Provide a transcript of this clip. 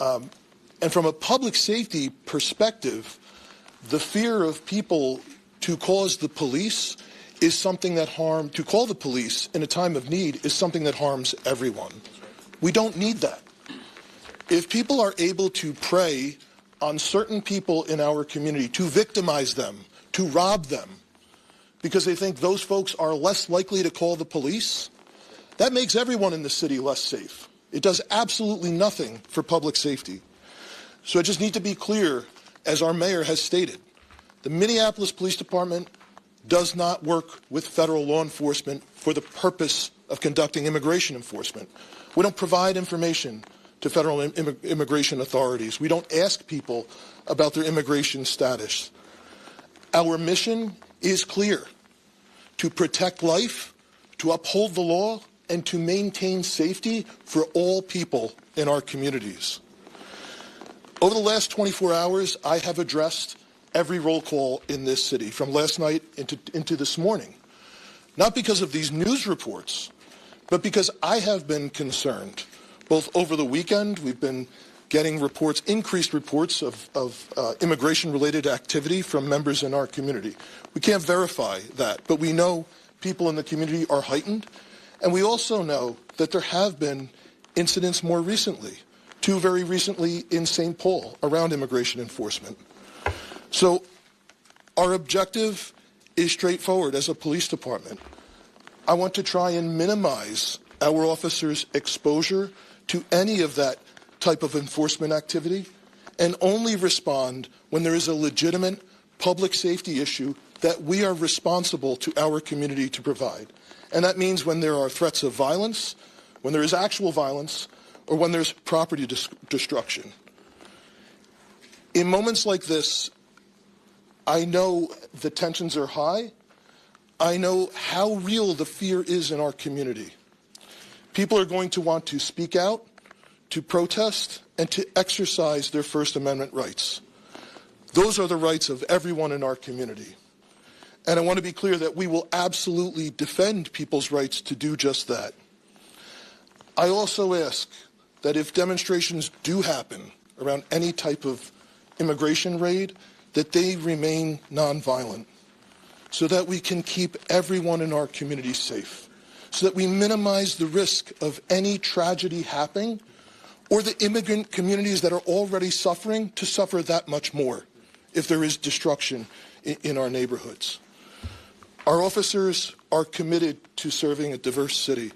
And from a public safety perspective, the fear of people to cause the police is something that to call the police in a time of need is something that harms everyone. We don't need that. If people are able to prey on certain people in our community, to victimize them, to rob them, because they think those folks are less likely to call the police, that makes everyone in the city less safe. It does absolutely nothing for public safety. So I just need to be clear, as our mayor has stated, the Minneapolis Police Department does not work with federal law enforcement for the purpose of conducting immigration enforcement. We don't provide information to federal immigration authorities. We don't ask people about their immigration status. Our mission is clear: to protect life, to uphold the law, and to maintain safety for all people in our communities. Over the last 24 hours, I have addressed every roll call in this city, from last night into this morning. Not because of these news reports, but because I have been concerned. Both over the weekend, we've been getting reports, increased reports of immigration-related activity from members in our community. We can't verify that, but we know people in the community are heightened. And we also know that there have been incidents more recently, two very recently in St. Paul, around immigration enforcement. So our objective is straightforward as a police department. I want to try and minimize our officers' exposure to any of that type of enforcement activity and only respond when there is a legitimate public safety issue that we are responsible to our community to provide. And that means when there are threats of violence, when there is actual violence, or when there's property destruction. In moments like this, I know the tensions are high. I know how real the fear is in our community. People are going to want to speak out, to protest, and to exercise their First Amendment rights. Those are the rights of everyone in our community. And I want to be clear that we will absolutely defend people's rights to do just that. I also ask that if demonstrations do happen around any type of immigration raid, that they remain nonviolent so that we can keep everyone in our community safe, so that we minimize the risk of any tragedy happening or the immigrant communities that are already suffering to suffer that much more if there is destruction in our neighborhoods. Our officers are committed to serving a diverse city.